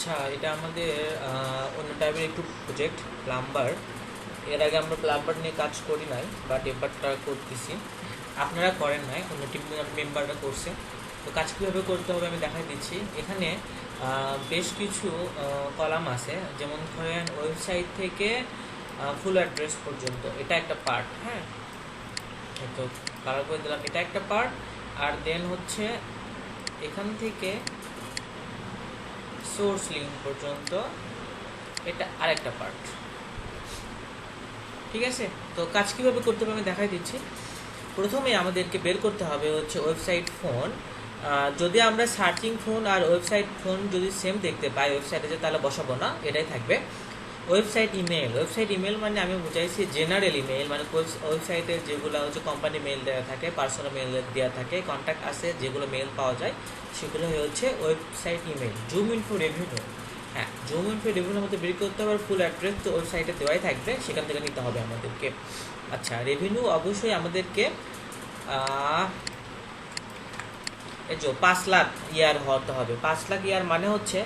আচ্ছা, এটা আমাদের অন্য টাইপের একটু প্রজেক্ট প্লাম্বার। এর আগে আমরা প্লাম্বার নিয়ে কাজ করি নাই, বাট এবারটা করতেছি। আপনারা করেন নাই, অন্য টিম মেম্বাররা করছে। তো কাজ কীভাবে করতে হবে আমি দেখাই দিচ্ছি। এখানে বেশ কিছু কলাম আছে, যেমন ধরেন ওয়েবসাইট থেকে ফুল অ্যাড্রেস পর্যন্ত, এটা একটা পার্ট। হ্যাঁ, তো কালার করে দিলাম, এটা একটা পার্ট। আর দেন হচ্ছে এখান থেকে সোর্স লিঙ্ক পর্যন্ত, এটা আরেকটা পার্ট। ঠিক আছে, তো কাজ কীভাবে করতে হবে আমি দেখাই দিচ্ছি। প্রথমে আমাদেরকে বের করতে হবে হচ্ছে ওয়েবসাইট ফোন। যদি আমরা সার্চিং ফোন আর ওয়েবসাইট ফোন যদি সেম দেখতে পাই ওয়েবসাইটে, যে তাহলে বসাবো না, এটাই থাকবে। ওয়েবসাইট ইমেল মানে আমি বুঝাইছি জেনারেল ইমেল, মানে ওয়েবসাইটে যেগুলো হচ্ছে কোম্পানি মেল দেওয়া থাকে, পার্সোনাল মেল দেওয়া থাকে, কন্ট্যাক্ট আছে, যেগুলো মেল পাওয়া যায় সেগুলো হচ্ছে website email. Zoom info revenue, হ্যাঁ, জুম ইনফো রেভিনিউর মধ্যে বের করতে হবে। ফুল অ্যাড্রেস তো ওয়েবসাইটে দেওয়াই থাকবে, সেখান থেকে নিতে হবে আমাদেরকে। আচ্ছা, রেভিনিউ অবশ্যই আমাদেরকে এই যে 5 লাখ ইয়ার হতে হবে। 5 লাখ ইয়ার মানে হচ্ছে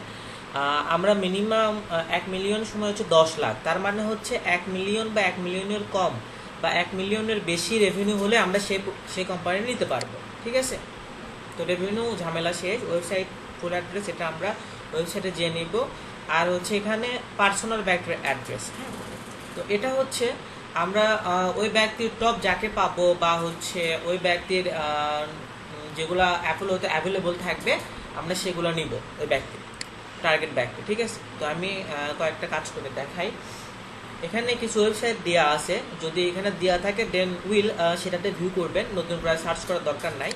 আমরা মিনিমাম 1 মিলিয়ন সময় হচ্ছে 10 লাখ, তার মানে হচ্ছে 1 মিলিয়ন বা 1 মিলিয়নের কম বা 1 মিলিয়নের বেশি রেভিনিউ হলে আমরা সেই কোম্পানি নিতে পারবো। ঠিক আছে, তো রেভিনিউ ঝামেলা শেষ। ওয়েবসাইট ফুল অ্যাড্রেস এটা আমরা ওয়েবসাইটে যেয়ে নিব। আর হচ্ছে এখানে পার্সোনাল ব্যাংকের অ্যাড্রেস। হ্যাঁ, তো এটা হচ্ছে আমরা ওই ব্যক্তির টপ যাকে পাবো, বা হচ্ছে ওই ব্যক্তির যেগুলো অ্যাপোলোতে অ্যাভেলেবল থাকবে আমরা সেগুলো নিব, ওই ব্যক্তি টার্গেট ব্যক্তি। ঠিক আছে, তো আমি কয়েকটা কাজ করে দেখাই। এখানে কিছু ওয়েবসাইট দেওয়া আছে, যদি এখানে দেওয়া থাকে দেন উইল সেটাতে ভিউ করবেন, নতুন করে সার্চ করার দরকার নাই।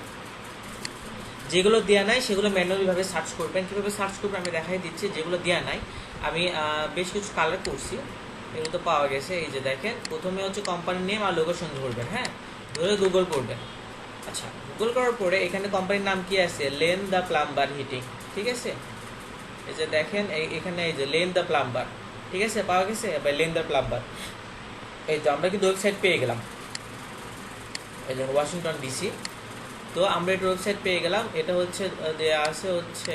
যেগুলো দেওয়া নাই সেগুলো ম্যানুয়ালিভাবে সার্চ করবেন। কীভাবে সার্চ করবেন আমি দেখাই দিচ্ছি। যেগুলো দেওয়া নাই আমি বেশ কিছু কালার করছি, এগুলো তো পাওয়া গেছে। এই যে দেখেন, প্রথমে হচ্ছে কোম্পানির নেম আর লোকেশন ধরবেন। হ্যাঁ, ধরে গুগল করবেন। আচ্ছা, গুগল করার পরে এখানে কোম্পানির নাম কি আছে, লেন দ্য প্লাম্বার হিটিং। ঠিক আছে, এই যে দেখেন এখানে এই যে লেন দ্য প্লাম্বার। ঠিক আছে, পাওয়া গেছে। এবার লেন দ্য প্লাম্বার, এই তো আমরা কিন্তু ওয়েবসাইট পেয়ে গেলাম। এই যে ওয়াশিংটন ডিসি, তো আমরা এটা ওয়েবসাইট পেয়ে গেলাম। এটা হচ্ছে দেওয়া আছে হচ্ছে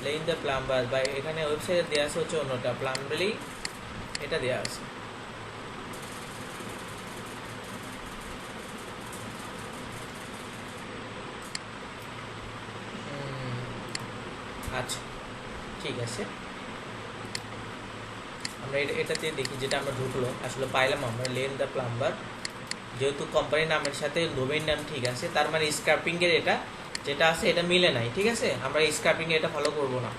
লেন দ্য প্লাম্বার, বা এখানে ওয়েবসাইটে দেওয়া আছে হচ্ছে অন্যটা প্লাম্বারি, এটা দেওয়া আছে। আচ্ছা, ঠিক আছে, আমরা এটাতে দেখি, যেটা আমরা ঢুকলো আসলে পাইলাম আমরা লেন দ্য প্লাম্বার। যেহেতু কোম্পানির নামের সাথে ডোমেইন নাম ঠিক আছে, তার মানে স্ক্র্যাপিংয়ের এটা যেটা আছে এটা মিলে নাই। ঠিক আছে, আমরা স্ক্র্যাপিংয়ে এটা ফলো করব না।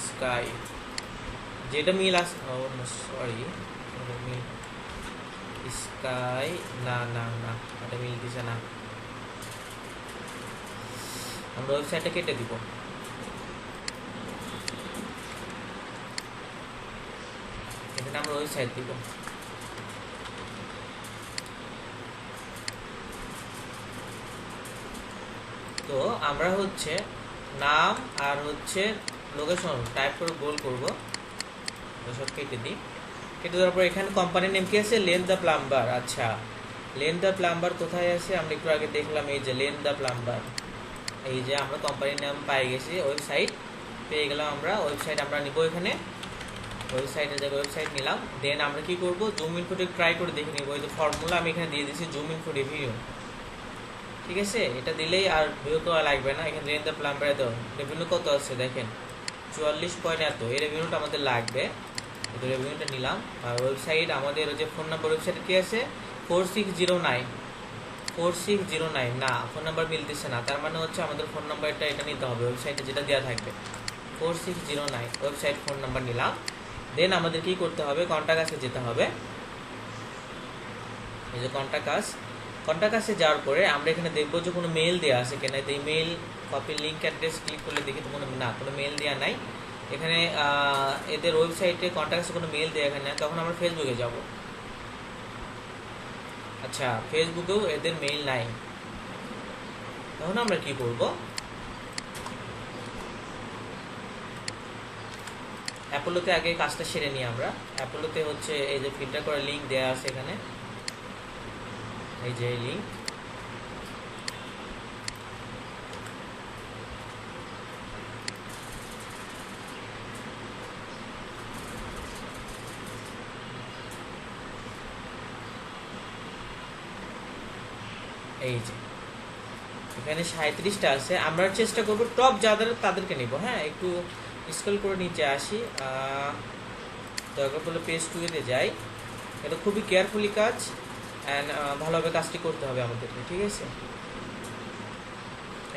স্কাই যেটা মিল আছে, সরি, মিল স্কাই, না না না, এটা মিল দিছে না। আমরা ওয়েবসাইটটা কেটে দিব। এখানে আমরা ওয়েবসাইট দিব। তো আমরা হচ্ছে নাম আর হচ্ছে লোকেশন টাইপ করে গোল করবো, সব কেটে দিই। কেটে দেওয়ার পর এখানে কোম্পানির নেম কি আছে, লেন দ্য প্লাম্বার। আচ্ছা, লেন দ্য প্লাম্বার কোথায় আছে, আমরা একটু আগে দেখলাম, এই যে লেন দ্য প্লাম্বার। এই যে আমরা কোম্পানির নাম পাই গেছি, ওয়েবসাইট পেয়ে গেলাম আমরা। ওয়েবসাইট আমরা নিব, এখানে ওয়েবসাইটের জায়গায় ওয়েবসাইট নিলাম। দেন আমরা কি করব, জুম ইনফোতে ট্রাই করে দেখে নিব। এই যে ফর্মুলা আমি এখানে দিয়ে দিচ্ছি, জুম ইনফো রেভিনিউ। ঠিক আছে, এটা দিলেই আর ভিউ তো লাগবে না। এখানে লেন দ্য প্লাম্বারে তো রেভিনিউ কত আছে দেখেন, 44 পয়েন্ট এত, এই রেভিনিউটা আমাদের লাগবে। তো রেভিনিউটা নিলাম। আর ওয়েবসাইট আমাদের যে ফোন নাম্বার ওয়েবসাইটে কি আছে, 4609 না, ফোন নাম্বার মিলতেছে না, তার মানে হচ্ছে আমাদের ফোন নাম্বারটা এটা নিতে হবে, ওয়েবসাইটে যেটা দেওয়া থাকবে 4609 ওয়েবসাইট ফোন নাম্বার নিলাম। দেন আমাদের কি করতে হবে, কন্ট্যাক্ট আসে যেতে হবে। এই যে কন্ট্যাক্ট আসে যাওয়ার পরে আমরা এখানে দেখবো যে কোনো মেল দেওয়া আছে কিনা। এই mail copy link address click করলে দেখি তো কোনো মেল দেওয়া নাই এখানে। এদের ওয়েবসাইটে কন্ট্যাক্টসে কোনো মেল দেওয়া এখানে, তখন আমরা ফেসবুকে যাব। আচ্ছা, ফেসবুকেও এদের মেইল নাই, তখন আমরা কি করব, অ্যাপোলোতে আগে কাজটা সেরে নিই আমরা। অ্যাপোলোতে হচ্ছে এই যে ফিল্টার করা লিঙ্ক দেওয়া আছে এখানে, এই যে লিঙ্ক, এই যে এখানে 37টা আছে, আমরা চেষ্টা করব টপ যাদের তাদেরকে নিব। হ্যাঁ, একটু স্ক্রল করে নিচে আসি, দরকার পড়লে পেজ 2 তে যাই। এটা খুবই কেয়ারফুলি কাজ অ্যান্ড ভালোভাবে কাজটি করতে হবে আমাদেরকে, ঠিক আছে।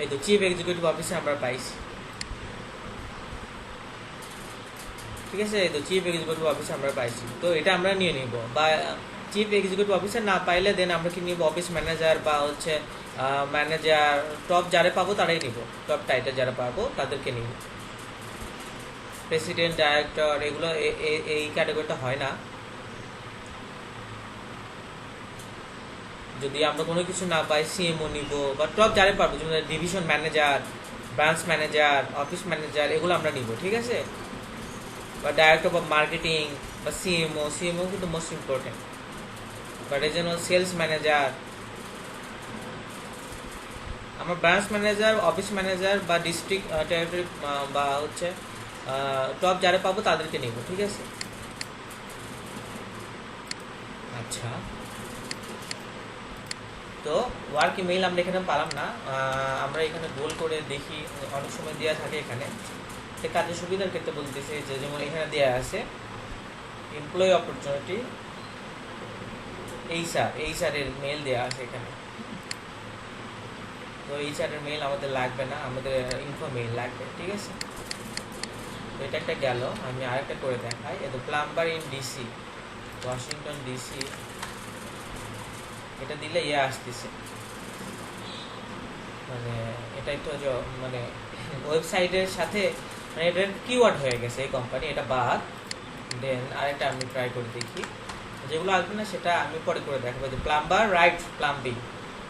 এই তো চিফ এক্সিকিউটিভ অফিসে আমরা পাইছি, ঠিক আছে। এই তো চিফ এক্সিকিউটিভ অফিসে আমরা পাইছি, তো এটা আমরা নিয়ে নিব। বা চিফ এক্সিকিউটিভ অফিসার না পাইলে দেন আমরা কি নিব, অফিস ম্যানেজার বা হচ্ছে ম্যানেজার, টপ যারা পাবো তারাই নিব, টপ টাইটেল যারা পাবো তাদেরকে নিব। প্রেসিডেন্ট, ডাইরেক্টর এগুলো এই ক্যাটাগরিটা হয় না। যদি আমরা কোনো কিছু না পাই সিএমও নিব, বা টপ যারা পারবো, যেমন division manager, branch manager, office manager, এগুলো আমরা নিব, ঠিক আছে। বা ডাইরেক্টর অফ মার্কেটিং বা সিএমও কিন্তু মোস্ট ইম্পর্টেন্ট। বা রিজনাল সেলস ম্যানেজার, আমার ব্রাঞ্চ ম্যানেজার, অফিস ম্যানেজার বা ডিস্ট্রিক্ট টেরিটরি বা হচ্ছে টপ যারা পাবো তাদেরকে নিব, ঠিক আছে। আচ্ছা, তো ওয়ার্ক ইমেইল আমরা এখানে পালাম না, আমরা এখানে গোল করে দেখি, অনেক সময় দেওয়া থাকে এখানে। সে কাজের সুবিধার ক্ষেত্রে বলতেছে যে, যেমন এখানে দেওয়া আছে এমপ্লয়ি অপরচুনিটি, এইচআরের মেল দেওয়া আছে এখানে। তো এইচআরের মেল আমাদের লাগবে না, আমাদের ইনফো মেল লাগবে, ঠিক আছে। তো এটা একটা গেল, আমি আরেকটা করে দেখাই। এটা plumber in DC, Washington DC, এটা দিলে আসতেছে, মানে এটা একটু মানে ওয়েবসাইটের সাথে মানে এটা কিওয়ার্ড হয়ে গেছে এই কোম্পানি, এটা বাদ। দেন আরেকটা আমি ট্রাই করে দেখি, যেগুলো আসবে না সেটা আমি পরে করে দেখাবো। যে প্লাম্বার রাইট প্লাম্বিং,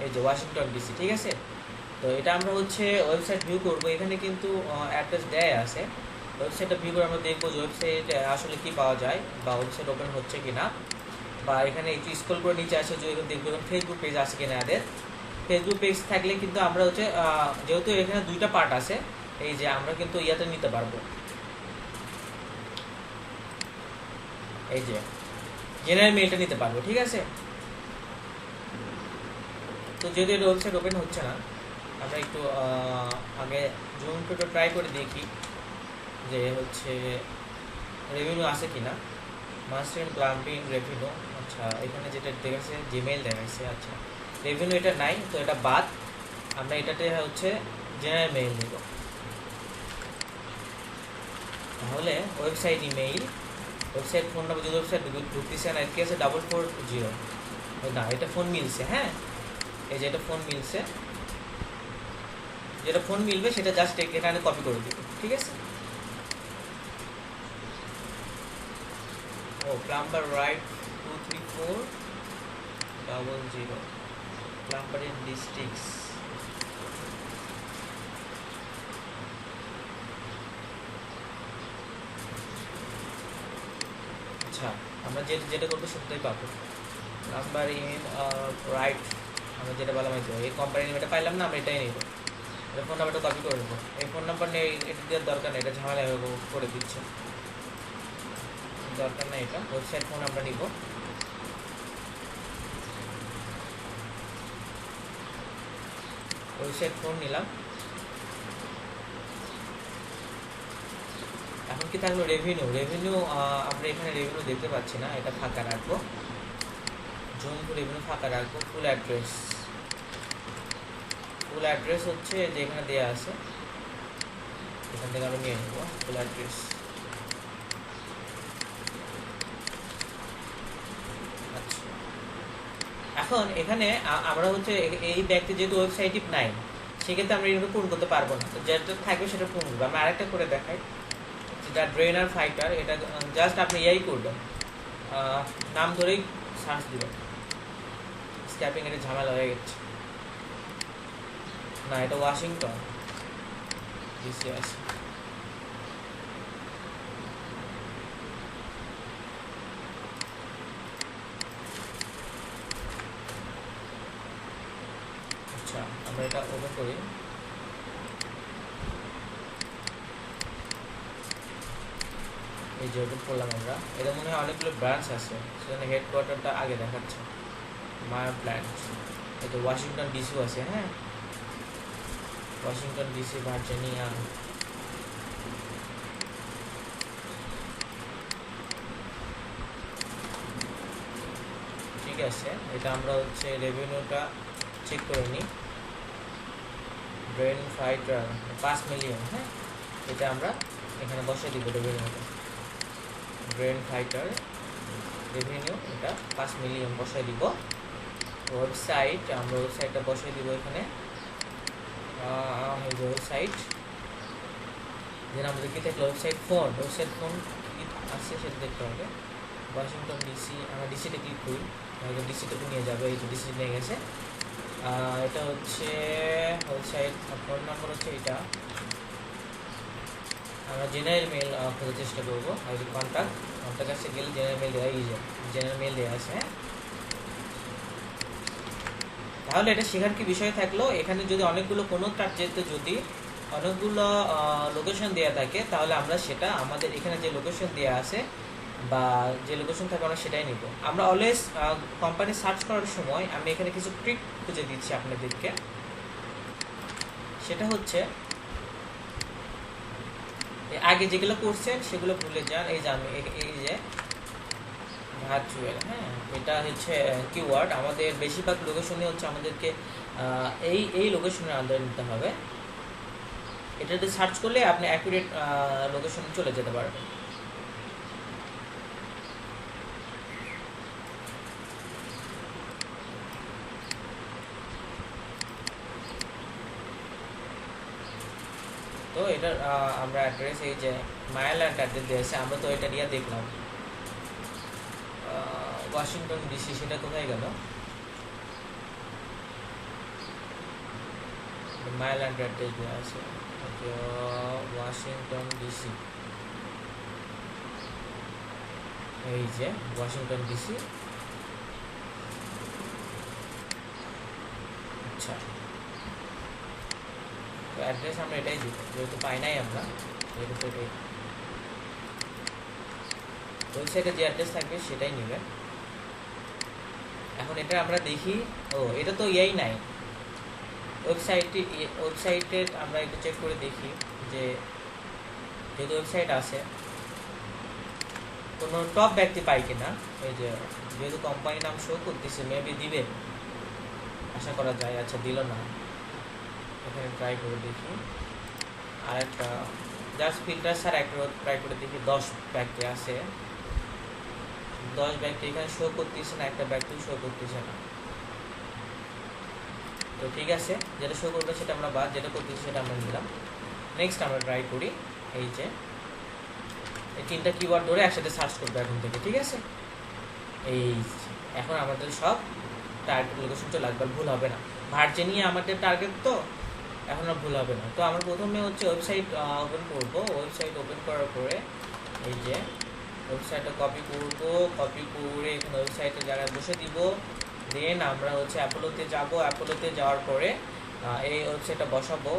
এই যে ওয়াশিংটন ডিসি, ঠিক আছে। তো এটা আমরা হচ্ছে ওয়েবসাইট ভিউ করবো, এখানে কিন্তু অ্যাড্রেস দেয়া আছে। ওয়েবসাইটটা ভিউ করে আমরা দেখবো যে ওয়েবসাইট আসলে কি পাওয়া যায়, বা ওয়েবসাইট ওপেন হচ্ছে কিনা। বা এখানে একটু স্ক্রল করে নিচে আসে, যে দেখবো ফেসবুক পেজ আছে কিনা এদের। ফেসবুক পেজ থাকলে কিন্তু আমরা হচ্ছে যেহেতু এখানে দুইটা পার্ট আছে, এই যে আমরা কিন্তু ইয়াতে নিতে পারবো, এই যে জেনারেল মেইলটা নিতে পারবো, ঠিক আছে। তো যেহেতু এটা ওয়েবসাইট ওপেন হচ্ছে না, আমরা একটু আগে জুম করে ট্রাই করে দেখি যে হচ্ছে রেভিনিউ আছে কিনা। মাস্টার প্লাম্বিং রেভিনিউ, আচ্ছা এখানে যেটা দেখাচ্ছে জিমেইল দেখাচ্ছে, আচ্ছা রেভিনিউ এটা নাই, তো এটা বাদ। আমরা এটাতে হচ্ছে জেনারেল মেইল নিব। তাহলে website email, website phone number, যদি ওয়েবসাইট ঢুকতেছে না, কি আছে 440, না এটা ফোন মিলছে। হ্যাঁ, এই যে এটা ফোন মিলছে, যেটা ফোন মিলবে সেটা জাস্ট এখানে কপি করে দিব, ঠিক আছে। ও plumber right 23400, plumber in districts, আচ্ছা আমরা যেটা করবো সেটাই পাবো। নাম্বার ইন রাইট, আমরা যেটা বললাম এই কোম্পানি নেম এটা পাইলাম না, আমরা এটাই নিব। এটা ফোন নাম্বারটা কপি করে নেবো, এই ফোন নাম্বার নিয়ে এটা দেওয়ার দরকার নেই, এটা ঝামেলা করে দিচ্ছে, দরকার নেই। এটা ওয়েবসাইট ফোন আমরা নিব, ওয়েবসাইট ফোন নিলাম। এখন কি থাকলো রেভিনিউ, আমরা এখানে রেভিনিউ দেখতে পাচ্ছি না, এটা ফাঁকা রাখবো, জুম রেভিনিউ ফাঁকা রাখবো। ফুল অ্যাড্রেস হচ্ছে যে এখানে দেওয়া আছে, এখান থেকে আমরা নিয়ে নেবো ফুল অ্যাড্রেস। আচ্ছা, এখন এখানে আমরা হচ্ছে এই ব্যক্তি যেহেতু ওয়েবসাইটই নাই, সেক্ষেত্রে আমরা এগুলো পূরণ করতে পারবো না, তো যেটা থাকবে সেটা পূরণ করবো। আমরা আরেকটা করে দেখাই, যেটা ড্রেনার ফাইটার, এটা জাস্ট আপনি ইয়াই করবেন, নাম ধরেই সার্চ দিবেন। স্ক্যাপিং এটা ঝামেলা হয়ে গেছে, না এটা ওয়াশিংটন ডিসি আছে। আচ্ছা আমরা এটা ওপেন করি, এই যে ওপেন করলাম আমরা। এটা মনে হয় অনেকগুলো ব্রাঞ্চ আছে, সেখানে হেডকোয়ার্টারটা আগে দেখাচ্ছে, মায়া ব্রাঞ্চ। এই তো ওয়াশিংটন ডিসিও আছে, হ্যাঁ, ওয়াশিংটন ডিসি, ভার্জিনিয়া। ঠিক আছে, এটা আমরা হচ্ছে রেভিনিউটা চেক করে নিই। ব্রেন ফাইটার 5 মিলিয়ন, হ্যাঁ, এটা আমরা এখানে বসে দিব রেভিনিউটা। ব্রেন ফাইটার রেভিনিউ এটা 5 মিলিয়ন বসাই দিব। ওয়েবসাইট, আমরা ওয়েবসাইটটা বসাই দিব এখানে, ওয়েবসাইট। দেন আমাদের কি থাকলো ওয়েবসাইট ফোন কি আছে সেটা দেখতে হবে। ওয়াশিংটন ডিসি, আমরা ডিসিতে ক্লিক করি, ডিসিটাকে নিয়ে যাবে, এই যে ডিসি নিয়ে গেছে। এটা হচ্ছে ওয়েবসাইট, ফোন নাম্বার হচ্ছে এটা। আমরা জেনারেল মেল খোঁজার চেষ্টা করবো, আর কন্ট্যাক্ট কাছে গেলে জেনারেল মেল দেওয়া, এই যে জেনারেল মেল দেওয়া আছে, হ্যাঁ। তাহলে এটা শেখার কি বিষয় থাকলো, এখানে যদি অনেকগুলো কোনো সাবজেক্টে যদি অনেকগুলো লোকেশন দেওয়া থাকে, তাহলে আমরা সেটা আমাদের এখানে যে লোকেশন দেওয়া আছে বা যে লোকেশন থাকে আমরা সেটাই নিব। আমরা অলওয়েজ কোম্পানি সার্চ করার সময় আমি এখানে কিছু ট্রিক খুঁজে দিচ্ছি আপনাদেরকে। সেটা হচ্ছে আগে যেগুলো করছেন সেগুলো ভুলে যান। এই যে আমি এই যে ভার্চুয়াল, হ্যাঁ, এটা হচ্ছে কিওয়ার্ড। আমাদের বেশিরভাগ লোকেশনে হচ্ছে আমাদেরকে এই লোকেশনের আন্ডারে নিতে হবে। এটাতে সার্চ করলে আপনি অ্যাকুরেট লোকেশনে চলে যেতে পারবেন। তো এটার আমরা অ্যাড্রেস, এই যে মায়াল্যান্ড অ্যাড্রেস দিয়েছে, আমরা তো এটা দিয়ে দেখলাম। ওয়াশিংটন ডিসি, সেটা কোথায় গেল? মায়াল্যান্ড অ্যাড্রেস দেওয়া আছে, ওয়াশিংটন ডিসি, এই যে ওয়াশিংটন ডিসি। আচ্ছা, তো অ্যাড্রেস আমরা এটাই দিব, যেহেতু পাই নাই আমরা, যেহেতু এটাই ওয়েবসাইটে যে অ্যাড্রেস থাকবে সেটাই নেবেন। এখন এটা আমরা দেখি, এটা তো ইয়াই নাই ওয়েবসাইটের। আমরা একটু চেক করে দেখি যে যেহেতু ওয়েবসাইট আছে কোনো টপ ব্যক্তি পাই কিনা। এই যে যেহেতু কোম্পানি নাম শো করতেছে, মেবি দিবে আশা করা যায়। আচ্ছা, দিল না, এখানে ট্রাই করে দেখি। আর একটা জাস্ট ফিল্টার স্যার একটা ট্রাই করে দেখি, 10 ব্যক্তি আছে, 10 ব্যক্তি এখানে শো করতেছে না, একটা ব্যক্তি শো করতেছে না। তো ঠিক আছে, যেটা শো করবে সেটা আমরা বাদ, যেটা করতেছি সেটা আমরা নিলাম। নেক্সট আমরা ট্রাই করি, এই যে এই 3টা কিওয়ার্ড ধরে একসাথে সার্চ করবো এখন থেকে, ঠিক আছে। এই এখন আমাদের সব টার্গেট লোকেশন চলে আসবে, ভুল হবে না। ভার্জিনিয়া আমাদের টার্গেট, তো এখন আর ভুল হবে না। তো আমরা প্রথমে হচ্ছে ওয়েবসাইট ওপেন করবো। ওয়েবসাইট ওপেন করার পরে এই যে ওয়েবসাইটটা কপি করবো, কপি করে এখানে ওয়েবসাইটের জায়গায় বসে দিব। দেন আমরা হচ্ছে অ্যাপোলোতে যাব। অ্যাপোলোতে যাওয়ার পরে এই ওয়েবসাইটটা বসাবো।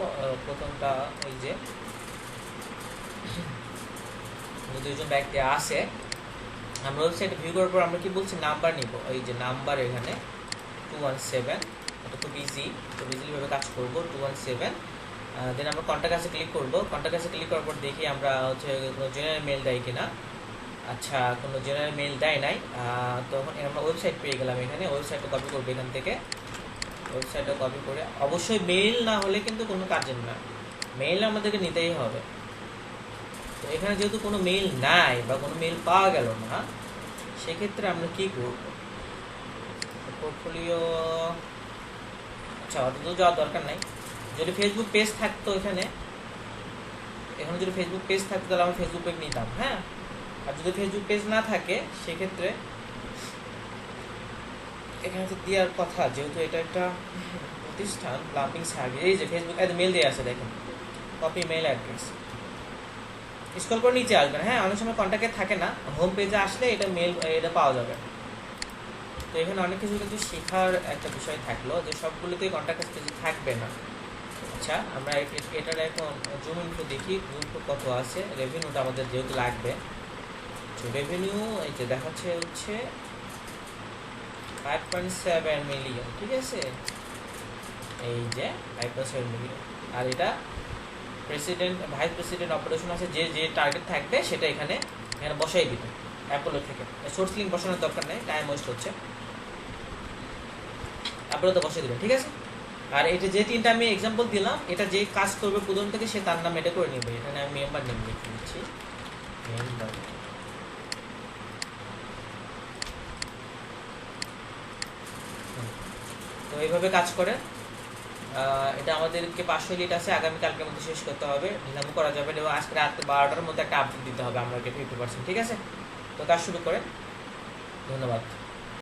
প্রথমটা এই যে 2জন ব্যক্তি আসে, আমরা ওয়েবসাইটে ভিউ করার পর আমরা কি বলছি, নাম্বার নিব। এই যে নাম্বার এখানে 217, এটা খুব ইজি, খুব ইজিলিভাবে কাজ করবো। 217, দেন আমরা কন্ট্যাক্ট কাছে ক্লিক করবো। কন্ট্যাক্ট কাছে ক্লিক করার পর দেখি আমরা হচ্ছে কোনো জেনারেল মেল দেয় কিনা। আচ্ছা, কোনো জেনারেল মেল দেয় নাই। তখন আমরা ওয়েবসাইট পেয়ে গেলাম। এখানে ওয়েবসাইটটা কপি করবো, এখান থেকে ওয়েবসাইটটা কপি করে, অবশ্যই মেল না হলে কিন্তু কোনো কাজের না, মেল আমাদেরকে নিতেই হবে। তো এখানে যেহেতু কোনো মেল নাই বা কোনো মেল পাওয়া গেল না, সেক্ষেত্রে আমরা কি করব, পোর্টফোলিও, আচ্ছা অত তো যাওয়ার দরকার নাই। যদি ফেসবুক পেজ থাকতো এখানে যদি ফেসবুক পেজ থাকতো তাহলে আমরা ফেসবুক পেজ নিতাম, হ্যাঁ। আর যদি ফেসবুক পেজ না থাকে সেক্ষেত্রে এখানে তো দেওয়ার কথা, যেহেতু এটা একটা প্রতিষ্ঠান, প্লাম্বিং সার্ভিস। এই যে ফেসবুক মেল দিয়ে আছে, দেখেন, কপি মেল অ্যাড্রেস, স্ক্রল করে নিচে আসবেন, হ্যাঁ। অনেক সময় কন্ট্যাক্টে থাকে না, হোম পেজে আসলে এটা এটা পাওয়া যাবে। তো এখানে অনেক কিছু কিন্তু শেখার একটা বিষয় থাকলো, যে সবগুলোতেই কন্ট্যাক্ট পেজ থাকবে না। আচ্ছা, আমরা এটার এখন জুম ইনফো দেখি, জুম ইনফো কত আছে। রেভিনিউটা আমাদের যেহেতু লাগবে, রেভিনিউ এই যে দেখাচ্ছে হচ্ছে 5.7 মিলিয়ন, ঠিক আছে, এই যে 5.7 মিলিয়ন। আর এটা প্রেসিডেন্ট ভাইস প্রেসিডেন্ট অপারেশন আছে, যে যে টার্গেট থাকবে সেটা এখানে এখানে বসাই দিবে অ্যাপোলো থেকে। সোর্স লিঙ্ক বসানোর দরকার নেই, টাইম ওয়েস্ট হচ্ছে, অ্যাপোলোতে বসিয়ে দিবেন, ঠিক আছে। আর এটা যে তিনটা আমি এক্সাম্পল দিলাম, এটা যে কাজ করবে প্রথম থেকে সে তার নাম এটা করে নেবে। এখানে আমি মেম্বার নেম লিখে দিচ্ছি, মেম্বার। তো এইভাবে কাজ করে। এটা আমাদেরকে 500 ইউনিট আছে, আগামীকালকের মধ্যে শেষ করতে হবে, নিলামও করা যাবে, এবং আজকে রাত 12টার মধ্যে একটা আপডেট দিতে হবে আমাকে 50%, ঠিক আছে। তো কাজ শুরু করেন, ধন্যবাদ।